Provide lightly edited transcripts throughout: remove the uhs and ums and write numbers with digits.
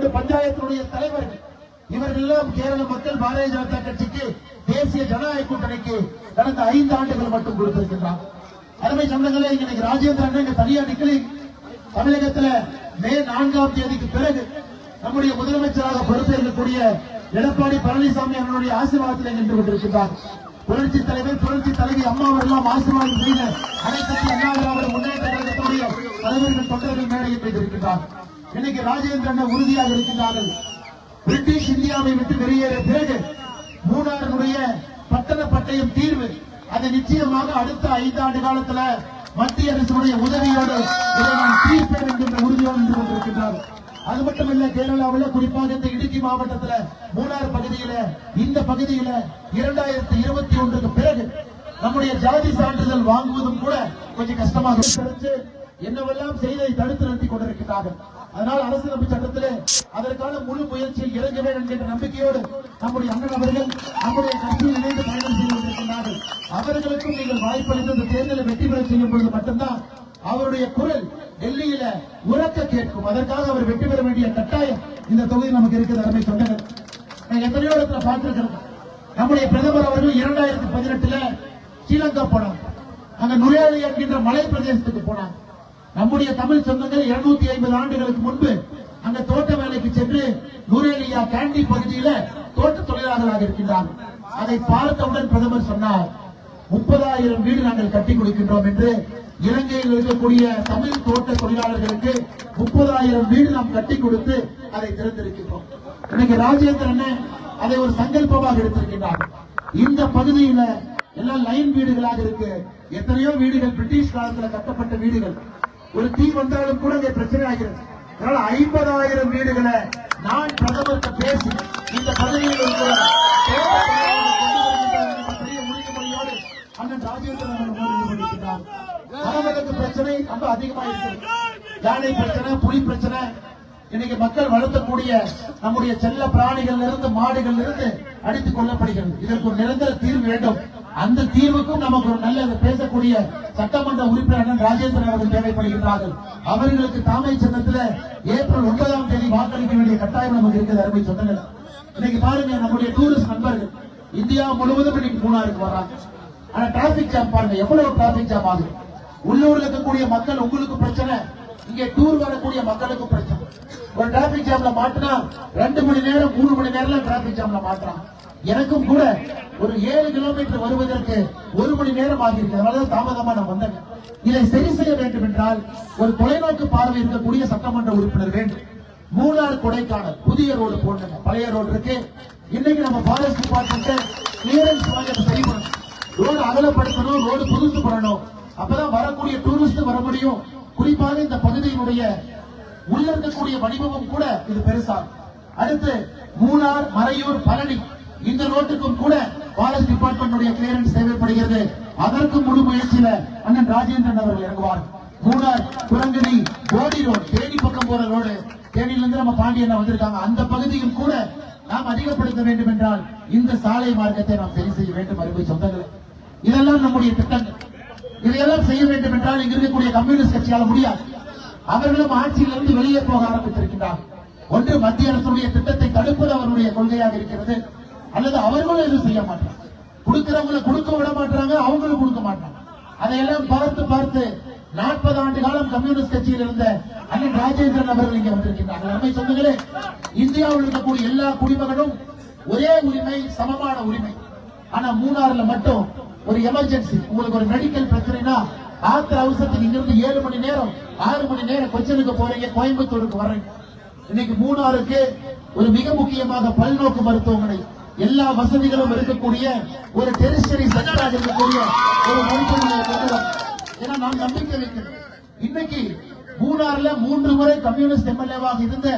22 பஞ்சாயத்தினுடைய தலைவர்கள் இவர்கள் எல்லாம் கேரள மக்கள் பாரதிய ஜனதா கட்சிக்கு தேசிய ஜனநாயக கூட்டணிக்கு கடந்த 5 ஆண்டுகள் மட்டும் கொடுத்திருக்கின்றார். அருமை சொந்தங்களே, இன்னைக்கு ராஜேந்திரன் இங்க தனியா நிக்கலி. தமிழகத்துல மே 4ஆம் தேதிக்கு பிறகு நம்முடைய முதலமைச்சராக பொறுப்பேற்கக்கூடிய எடப்பாடி பழனிசாமி அவர்களுடைய ஆசீர்வாதத்தில் நின்று கொண்டிருக்கின்றார். புரட்சி தலைவர் புரட்சி தலைவி அம்மா அவர்கள் ஆசீர்வாதம் செய்த அனைத்து அண்ணா திராவிட முன்னேற்ற கழகத்துடைய தலைவர்கள் தொண்டர்கள் மேடையில் வைத்திருக்கின்றார். இன்னைக்கு ராஜேந்திரன் உறுதியாக இருக்கின்றார்கள். பிரிட்டிஷ் இந்தியாவை விட்டு வெளியேறிய பிறகு மூணாறுடைய பட்டண பட்டயம் தீர்வு அது நிச்சயமாக அடுத்த 5 ஆண்டு காலத்தில் மத்திய அரசுடைய உதவியோடு இதை நான் தீர்ப்பேன் என்கின்ற உறுதியோடு நின்று கொண்டிருக்கின்றார். அது மட்டுமல்ல, கேரளாவில் குறிப்பாக இந்த இடுக்கி மாவட்டத்தில் மூணாறு பகுதியில இந்த பகுதியில 2021க்கு பிறகு நம்முடைய ஜாதி சான்றிதழ் வாங்குவதும் கூட கொஞ்சம் கஷ்டமாக என்னவெல்லாம் செய்ததை தடுத்து நிறுத்தி கொண்டிருக்கிறார்கள். அதனால் அரசியலமைப்பு சட்டத்திலே அதற்கான முழு முயற்சியில் இறங்குவேன் என்கின்ற நம்பிக்கையோடு நம்முடைய அண்ணன் அவர்கள் நம்முடைய கட்சியில் இணைந்து பயணம் செய்து கொண்டிருக்கிறார்கள். அவர்களுக்கும் நீங்கள் வாய்ப்பளித்து இந்த தேர்தலை வெற்றி பெற செய்யும் பொழுது மட்டும்தான் அவருடைய குரல் டெல்லியில உரக்க கேட்கும். அதற்காக அவர் வெற்றி பெற வேண்டிய கட்டாயம் இந்த தொகுதி நமக்கு இருக்கிறது. அருமை சொந்தங்கள், எத்தனையோ இடத்துல பார்த்திருக்கிறோம். நம்முடைய பிரதமர் அவர்கள் 2018 ஸ்ரீலங்கா போனார். அங்க நுரையாளி என்கின்ற மலை பிரதேசத்துக்கு போனார். நம்முடைய தமிழ் சொந்தங்கள் 250 ஆண்டுகளுக்கு முன்பு அங்க தோட்ட வேலைக்கு சென்று நுரேலியா கேண்டி பகுதியில தோட்ட தொழிலாளர்களாக இருக்கின்றார்கள். அதை பார்த்தவுடன் பிரதமர் சொன்னார், 30,000 வீடு நாங்கள் கட்டி கொடுக்கின்றோம் என்று. இலங்கையில் இருக்கக்கூடிய தமிழ் தோட்ட தொழிலாளர்களுக்கு 30,000 வீடு நாம் கட்டி கொடுத்து அதை திறந்திருக்கின்றோம். இன்னைக்கு ராஜேந்திரன் அதை ஒரு சங்கல்பமாக எடுத்திருக்கின்றார். இந்த பகுதியில எல்லாம் லைன் வீடுகளாக இருக்கு. எத்தனையோ வீடுகள் பிரிட்டிஷ் காலத்தில் கட்டப்பட்ட வீடுகள். ஒரு தீ வந்தாலும் கூட இங்கே பிரச்சனை ஆகிறது. அதனால 50,000 வீடுகளை நான் பிரதமர்கிட்ட பேசி இந்த பகுதியில் இருக்கிற உறுதிமொழியோடு அண்ணன் ராஜேந்திரன் கொண்டிருக்கிறார். வனவிலங்கு பிரச்சனை ரொம்ப அதிகமாக இருக்கிறது. யானை பிரச்சனை, புலி பிரச்சனை. இன்னைக்கு மக்கள் வளர்த்தக்கூடிய நம்முடைய செல்ல பிராணிகள் இருந்து மாடுகள் இருந்து அடித்துக் கொள்ளப்படுகிறது. இதற்கு ஒரு நிரந்தர தீர்வு வேண்டும். அந்த தீர்வுக்கும் நமக்கு ஒரு நல்ல பேசக்கூடிய சட்டமன்ற உறுப்பினர் ராஜேந்திரன் அவர்கள் தேவைப்படுகின்றார்கள். அவர்களுக்கு தாமை சின்னத்தில் ஏப்ரல் 9ஆம் தேதி வாக்களிக்க வேண்டிய கட்டாயம் நமக்கு இருக்கிறது. அருமை சொந்தங்கள், இன்னைக்கு பாருங்க, நம்முடைய டூரிஸ்ட் நண்பர்கள் இந்தியா முழுவதும் இன்னைக்கு மூணாருக்கு வர்றாங்க. ஆனா டிராபிக் ஜாம் பாருங்க, எவ்வளவு டிராபிக் ஜாம் ஆகுது. உள்ளூர்ல இருக்கக்கூடிய மக்கள் உங்களுக்கு பிரச்சனை, இங்கே டூர் வரக்கூடிய மக்களுக்கு பிரச்சனை. ஒரு டிராபிக் ஜாம்ல மாட்டினா 2 மணி நேரம் 3 மணி நேரம் டிராபிக் ஜாம்ல மாட்டுறான். எனக்கும் கூட ஒரு 7 கிலோமீட்டர் வருவதற்கு 1 மணி நேரம் ஆகியிருக்கு. அதனால தாமதமா நான் வந்தேன். இதை சரி செய்ய வேண்டும் என்றால் ஒரு தொலைநோக்கு பார்வை இருக்கக்கூடிய சட்டமன்ற உறுப்பினர் வேண்டும். மூணாறு கொடைக்கானல் புதிய ரோடு போடணுங்க. பழைய ரோடு இருக்கு. இன்னைக்கு நம்ம ஃபாரஸ்ட் டிபார்ட்மெண்ட் கிளியரன்ஸ் வாங்கி சரி பண்ணணும். ரோடு அகலப்படுத்தணும், ரோடு புதுசு பண்ணணும். அப்பதான் வரக்கூடிய டூரிஸ்ட் வர முடியும். குறிப்பாக இந்த பகுதியினுடைய உள்ள இருக்கக்கூடிய வடிவமும் கூட இது பெருசா. அடுத்து மூணார், மறையூர், பழனி இந்த ரோட்டுக்கும் கூட ஃபாரஸ்ட் டிபார்ட்மெண்ட் கிளியரன்ஸ் தேவைப்படுகிறது. அதற்கு முழு முயற்சியில அண்ணன் ராஜேந்திரன் அவர்கள் இறங்குவார். மூணார், குரங்கணி, கோடி ரோடு, தேனி பக்கம் போற ரோடு, தேனியிலிருந்து நம்ம பாண்டியன் வந்திருக்காங்க. அந்த பகுதியும் கூட நாம் அதிகப்படுத்த வேண்டும் என்றால் இந்த சாலை மார்க்கத்தை நாம் சரி செய்ய வேண்டும். அருமை சொந்தங்கள், இதெல்லாம் நம்முடைய திட்டங்கள். இதையெல்லாம் செய்ய வேண்டும் என்றால் இங்க இருக்கக்கூடிய கம்யூனிஸ்ட் கட்சியால முடியாது. அவர்களும் ஆட்சியிலிருந்து வெளியே போக ஆரம்பித்திருக்கிறார். ஒன்று மத்திய அரசுடைய திட்டத்தை தடுப்பது அவருடைய கொள்கையாக இருக்கிறது, அல்லது அவர்களும் எதுவும் செய்ய மாட்டாங்க. கொடுக்கிறவங்களை கொடுக்க விட மாட்டாங்க, அவங்களும் கொடுக்க மாட்டாங்க. அதையெல்லாம் பார்த்து பார்த்து 40 ஆண்டு காலம் கம்யூனிஸ்ட் கட்சியில் இருந்த அண்ணன் ராஜேந்திரன் அவர்கள் இங்கே வந்திருக்கிறார்கள். அருமை சொந்தங்களே, இந்தியாவில் இருக்கக்கூடிய எல்லா குடிமகனும் ஒரே உரிமை, சமமான உரிமை. ஆனா மூணாறுல மட்டும் ஒரு எமர்ஜென்சி, உங்களுக்கு ஒரு மெடிக்கல் பிரச்சனைனா ஆத்திர அவசரத்துக்கு இங்கிருந்து 7 மணி நேரம் 6 மணி நேரம் கொச்சினுக்கு போறீங்க, கோயம்புத்தூருக்கு வர்றீங்க. இன்னைக்கு மூணாருக்கு ஒரு மிக முக்கியமாக பல்நோக்கு மருத்துவமனை, எல்லா வசதிகளும் இருக்கக்கூடிய ஒரு டெரிஷரி சென்டராக இருக்கக்கூடிய ஒரு மருத்துவமனை. ஏன்னா நான் நம்பிக்கை வைக்கிறேன். இன்னைக்கு மூணாறுல 3 முறை கம்யூனிஸ்ட் எம்எல்ஏவாக இருந்த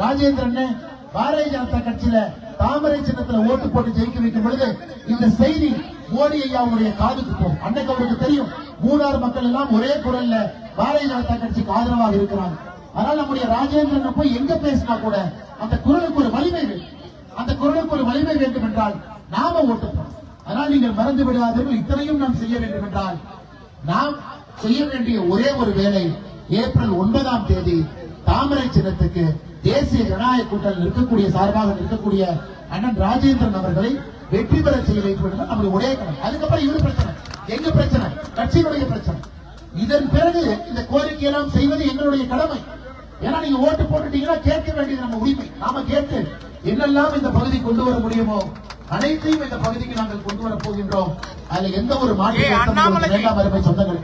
ராஜேந்திரன் பாரதிய ஜனதா கட்சியில தாமரை சின்னத்துல ஓட்டு போட்டு ஜெயிக்க வைக்கும் பொழுது இந்த செய்தி மோடி ஐயாவுடைய காதுக்கு போகும். அன்னைக்கு அவருக்கு தெரியும் மூணாறு மக்கள் எல்லாம் ஒரே குரல்ல பாரதிய ஜனதா கட்சிக்கு ஆதரவாக இருக்கிறாங்க. அதனால நம்முடைய ராஜேந்திரன் போய் எங்க பேசினா கூட அந்த குரலுக்கு ஒரு வலிமை வேண்டும். அந்த குரலுக்கு ஒரு வலிமை வேண்டும் என்றால் நாம ஓட்டுப்போம். அதனால் நீங்கள் மறந்து விடாதீர்கள். இத்தனையும் நாம் செய்ய வேண்டும் என்றால் நாம் செய்ய வேண்டிய ஒரே ஒரு வேலை, ஏப்ரல் 9ஆம் தேதி தாமரை சின்னத்துக்கு தேசிய ஜனநாயக கூட்டணியில் இருக்கக்கூடிய சார்பாக இருக்கக்கூடிய அண்ணன் ராஜேந்திரன் அவர்களை வெற்றி பெற செய்ய வேண்டும் நம்முடைய ஒரே கடமை. அதுக்கப்புறம் இவரு பிரச்சனை, எங்க பிரச்சனை, கட்சியினுடைய பிரச்சனை. இதன் பிறகு இந்த கோரிக்கையெல்லாம் செய்வது எங்களுடைய கடமை. ஏன்னா நீங்க ஓட்டு போட்டுட்டீங்கன்னா கேட்க வேண்டியது நம்ம உரிமை. நாம கேட்டு என்னெல்லாம் இந்த பகுதி கொண்டு வர முடியுமோ அனைத்தையும் இந்த பகுதிக்கு நாங்கள் கொண்டு வர போகின்றோம். அதுல எந்த ஒரு மாற்று வேண்டாம் அருமை சொந்தங்கள்.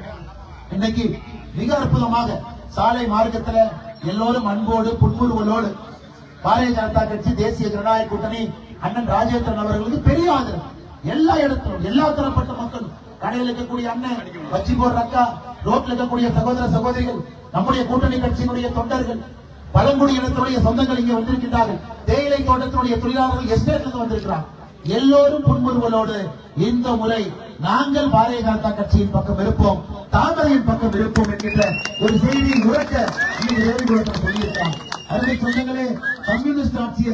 இன்னைக்கு மிக அற்புதமாக சாலை மார்க்கத்துல எல்லோரும் அன்போடு புன்முறுவலோடு பாரதிய ஜனதா கட்சி தேசிய ஜனநாயக கூட்டணி அண்ணன் ராஜேந்திரன் அவர்களுக்கு பெரிய ஆதரவு. எல்லா இடத்திலும் எல்லா தரப்பட்ட மக்களும், கடையில் இருக்கக்கூடிய அண்ணன், வச்சி போடுற அக்கா, ரோட்ல இருக்கக்கூடிய சகோதர சகோதரிகள், நம்முடைய கூட்டணி கட்சியினுடைய தொண்டர்கள், பழங்குடி இனத்துடைய சொந்தங்கள் இங்கே வந்திருக்கிறார்கள். தேயிலை தோட்டத்தினுடைய தொழிலாளர்கள் எஸ்டேட்ல வந்திருக்கிறார். எல்லோரும் புன்முறுவலோடு இந்த முறை நாங்கள் பாரதிய ஜனதா கட்சியின் பக்கம் இருப்போம், தாமரையின் பக்கம் இருப்போம் என்கின்ற ஒரு செய்தியை உறக்க தேவிகுலத்தில் சொல்லியிருக்கிறார். அருமை சொந்தங்களே, கம்யூனிஸ்ட் ஆட்சியை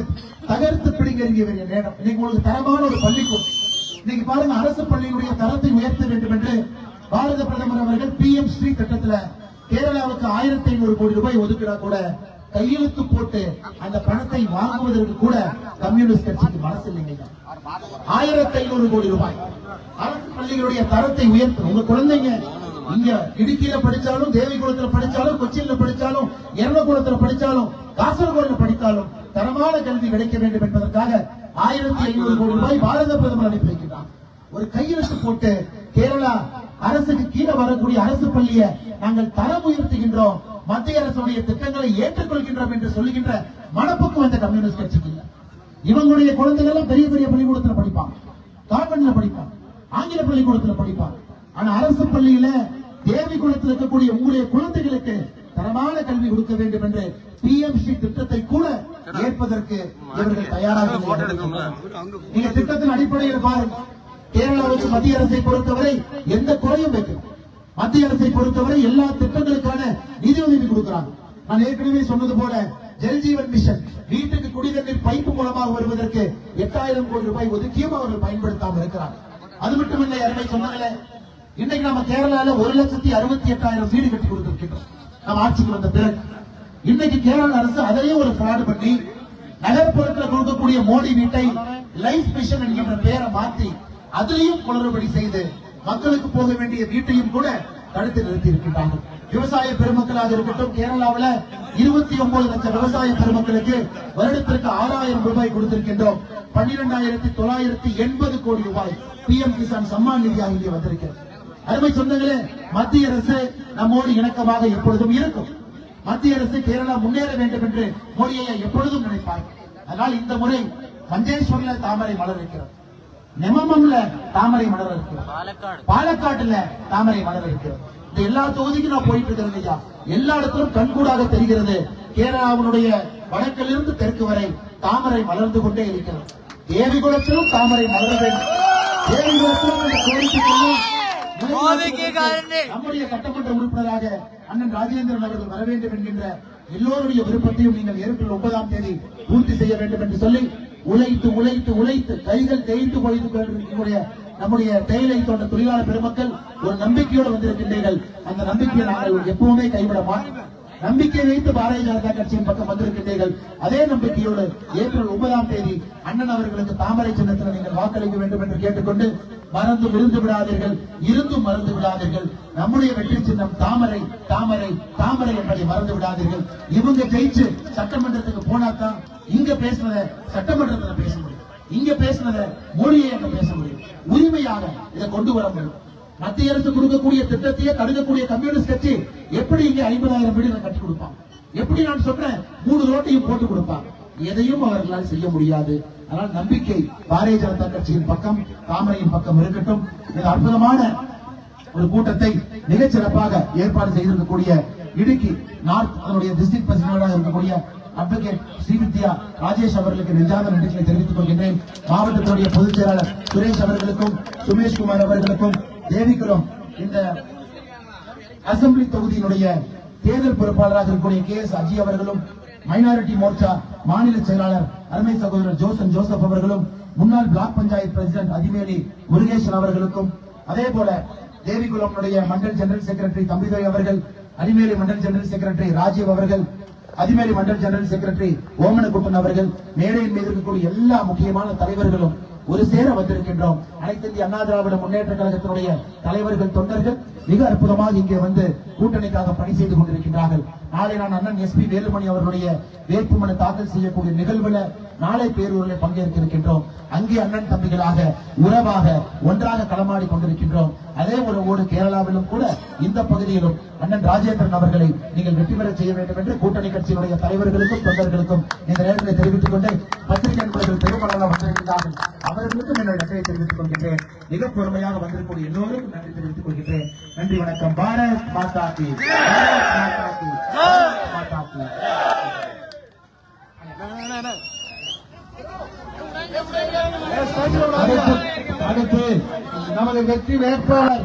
தகர்த்து பிடிங்கிற நேரம். இன்னைக்கு உங்களுக்கு தரமான ஒரு பள்ளிக்கூடம். இன்னைக்கு பாருங்க, அரசு பள்ளியுடைய தரத்தை உயர்த்த வேண்டும் என்று பாரத பிரதமர் அவர்கள் PM ஸ்ரீ திட்டத்தில் கேரளாவுக்கு 1500 கோடி ரூபாய் ஒதுக்கினா கூட கையெழுத்து போட்டு அந்த பணத்தை வாங்குவதற்கு கூட கம்யூனிஸ்ட் கட்சிக்கு மனசு இல்லைங்க. 1500 கோடி ரூபாய் அரசு பள்ளிகளுடைய தரத்தை உயர்த்தும். உங்க குழந்தைங்க இங்க இடுக்கியில படிச்சாலும், தேவிகுளத்துல படிச்சாலும், கொச்சியில படிச்சாலும், எர்ணகுளத்துல படிச்சாலும், காசர்கோடுல படித்தாலும் தரமான கல்வி கிடைக்க வேண்டும் என்பதற்காக 1500 கோடி ரூபாய் பாரத பிரதமர் அனுப்பி வைக்கிறார். ஒரு கையெழுத்து போட்டு கேரளா அரசுக்கு கீழே வரக்கூடிய அரசு பள்ளியை நாங்கள் தரம் உயர்த்துகின்றோம், மத்திய அரசுடைய திட்டங்களை ஏற்றுக்கொள்கின்றோம் என்று சொல்லுகின்ற மனப்பக்குவம் இந்த கம்யூனிஸ்ட் கட்சிக்கு இல்ல. இவங்களுடைய குழந்தைகள் எல்லாம் பெரிய பெரிய பள்ளிக்கூடத்தில் படிப்பாங்க, கான்வென்ட்ல படிப்பாங்க, ஆங்கில பள்ளிக்கூடத்தில் படிப்பாங்க. ஆனா அரசு பள்ளியில தேவிகுளத்தில் இருக்கக்கூடிய உங்களுடைய குழந்தைகளுக்கு தரமான கல்வி கொடுக்க வேண்டும் என்று PM ஸ்ரீ திட்டத்தை கூட ஏற்பதற்கு இவர்கள் தயாராக. நீங்க திட்டத்தின் அடிப்படையில் பாருங்க, கேரளாவுக்கு மத்திய அரசை பொறுத்தவரை எந்த குறையும் வைக்கணும். மத்திய அரசை பொறுத்தவரை எல்லா திட்டங்களுக்கான நிதியுதவி கொடுக்கிறாங்க. நான் ஏற்கனவே சொன்னது போல ஜல்ஜீவன் மிஷன் வீட்டுக்கு குடிநீர் பைப்பு மூலமாக வருவதற்கு 8000 கோடி ரூபாய் ஒதுக்கியும் அவர்கள் பயன்படுத்தாமல் இருக்கிறார். அது மட்டுமில்லை அருமை சொன்னாங்களே, இன்னைக்கு நம்ம கேரளால 1,68,000 வீடு கட்டி கொடுத்திருக்கிறோம். நம்ம ஆட்சிக்கு வந்த பிறகு இன்னைக்கு கேரள அரசு அதையே ஒரு ஃபிராட் பண்ணி நகர்ப்புறத்தில் கொடுக்கக்கூடிய மோடி வீட்டை லைஃப் மிஷன் என்கின்ற பெயரை மாற்றி அதிலையும் குளறுபடி செய்து மக்களுக்கு போக வேண்டிய வீட்டையும் கூட தடுத்து நிறுத்தி இருக்கின்றார்கள். விவசாய பெருமக்களாக இருக்கட்டும், கேரளாவில் 29 லட்சம் விவசாய பெருமக்களுக்கு வருடத்திற்கு 6000 ரூபாய் கொடுத்திருக்கின்றோம். 12,980 கோடி ரூபாய் PM கிசான் சம்மான் நிதியாக இங்கே வந்திருக்கிறது. அருமை சொந்தங்களே, மத்திய அரசு நம்மோடு இணக்கமாக எப்பொழுதும் இருக்கும். மத்திய அரசு கேரளா முன்னேற வேண்டும் என்று மோடியை எப்பொழுதும் நினைப்பார். அதனால் இந்த முறை மஞ்சேஸ்வரில தாமரை மலர் இருக்கிறது, நெமமம்ல தாமரை மலர் இருக்கிறது, பாலக்காட்டுல தாமரை மலர் இருக்கிறது. இந்த எல்லா தொகுதிக்கும் நான் போயிட்டு இருக்கிறேன் ஐயா. எல்லா இடத்திலும் கண்கூடாக தெரிகிறது, கேரளாவுடைய வடக்கிலிருந்து தெற்கு வரை தாமரை மலர்ந்து கொண்டே இருக்கிறது. தேவிகுளத்திலும் தாமரை மலர வேண்டும். தேவிகுளத்திலும் இந்த கோரிக்கைகளும் நம்முடைய சட்டமன்ற உறுப்பினராக அண்ணன் ராஜேந்திரன் அவர்கள் வர வேண்டும் என்கின்ற எல்லோருடைய விருப்பத்தையும் நீங்கள் ஏப்ரல் 9ஆம் தேதி பூர்த்தி செய்ய வேண்டும் என்று சொல்லி உழைத்து உழைத்து உழைத்து கைகள் தேய்ந்து போயிருக்கக்கூடிய நம்முடைய தேயிலை தோட்ட தொழிலாளர் பெருமக்கள் ஒரு நம்பிக்கையோடு வந்திருக்கின்றீர்கள். அந்த நம்பிக்கையை நாங்கள் எப்பவுமே கைவிட மாட்டோம். நம்பிக்கை வைத்து பாரதிய ஜனதா கட்சியின் பக்கம் வந்திருக்கின்றீர்கள். அதே நம்பிக்கையோடு ஏப்ரல் 9ஆம் தேதி அண்ணன் அவர்களுக்கு தாமரை சின்னத்தில் நீங்கள் வாக்களிக்க வேண்டும் என்று கேட்டுக்கொண்டு, மறந்து விழுந்து விடாதீர்கள், இருந்தும் மறந்து விடாதீர்கள். நம்முடைய வெற்றி சின்னம் தாமரை தாமரை தாமரை என்பதை மறந்து விடாதீர்கள். இவங்க ஜெயிச்சு சட்டமன்றத்துக்கு போனாதான் இங்க பேசுனத சட்டமன்றத்தில் பேச முடியும், இங்க பேசுனத மொழியை அங்க பேச முடியும். உரிமையாக இதை கொண்டு வர முடியும். மத்திய அரசு கொடுக்கக்கூடிய திட்டத்தையே தடுக்கக்கூடிய கம்யூனிஸ்ட் கட்சி எப்படி இங்க 50,000 வீடுகளை கட்டி கொடுப்பாங்க? எப்படி நான் சொல்றேன் 3 ரோட்டையும் போட்டு கொடுப்பாங்க? எதையும் அவர்களால் செய்ய முடியாது. அதனால் நம்பிக்கை பாரதிய ஜனதா கட்சியின் பக்கம், தாமரையின் பக்கம் இருக்கட்டும். மிக அற்புதமான ஒரு கூட்டத்தை மிகச் சிறப்பாக ஏற்பாடு செய்திருக்கக்கூடிய இடுக்கி நார்த் அதனுடைய டிஸ்ட்ரிக்ட் பிரசிடண்டாக இருக்கக்கூடிய அட்வொகேட் ஸ்ரீவித்யா ராஜேஷ் அவர்களுக்கு நெஞ்சார்ந்த நன்றிகளை தெரிவித்துக் கொள்கின்றேன். மாவட்டத்தினுடைய பொதுச் செயலாளர் சுரேஷ் அவர்களுக்கும், சுமேஷ்குமார் அவர்களுக்கும், தேவிகுளம் இந்த அசம்பிளி தொகுதியினுடைய தேர்தல் பொறுப்பாளராக இருக்கக்கூடிய KS அஜி அவர்களும், மைனாரிட்டி மோர்ச்சா மாநில செயலாளர் அருமை சகோதரர் ஜோசப் அவர்களும், முன்னாள் பிளாக் பஞ்சாயத்து பிரசிடென்ட் அதிவேலி முருகேசன் அவர்களுக்கும், அதே போல தேவிகுளம் மண்டல் ஜெனரல் செக்ரட்டரி தம்பிதுரை அவர்கள், அடிமேலி மண்டல் ஜெனரல் செக்ரட்டரி ராஜீவ் அவர்கள், அதிமேலி மண்டல் ஜெனரல் செக்ரட்டரி ஓமனக்குப்பன் அவர்கள், மேடையின் மீது இருக்கக்கூடிய எல்லா முக்கியமான தலைவர்களும் ஒரு சேர வந்திருக்கின்றோம். அனைத்து இந்திய அண்ணா திராவிட முன்னேற்ற கழகத்தினுடைய தலைவர்கள், தொண்டர்கள் மிக அற்புதமாக இங்கே வந்து கூட்டணிக்காக பணி செய்து கொண்டிருக்கின்றார்கள். நாளை நான் அண்ணன் SP வேலுமணி அவர்களுடைய வேட்புமனு தாக்கல் செய்யக்கூடிய நிகழ்வுல நாளை பேரூரில் பங்கேற்க இருக்கின்றோம். அங்கே அண்ணன் தம்பிகளாக உறவாக ஒன்றாக களமாடி கொண்டிருக்கின்றோம். அதே உறவோடு கேரளாவிலும் கூட இந்த பகுதியிலும் அண்ணன் ராஜேந்திரன் அவர்களை நீங்கள் வெற்றி பெற செய்ய வேண்டும் என்று கூட்டணி கட்சியினுடைய தலைவர்களுக்கும் தொண்டர்களுக்கும் இந்த நேரத்தில் தெரிவித்துக் கொண்டு, பத்திரிகை நண்பர்கள் பெருமளவில் வந்திருக்கிறார்கள், அவர்களுக்கும் என்னுடைய நன்றியை தெரிவித்துக் கொள்கின்றேன். மிக பொறுமையாக வந்திருக்கூடிய எல்லோருக்கும் நன்றி தெரிவித்துக் கொள்கின்றேன். நன்றி, வணக்கம். பாரத் மாதா கி, பாரத் மாதா கி, பாரத் மாதா கி. அடுத்து நமது வெற்றி வேட்பாளர்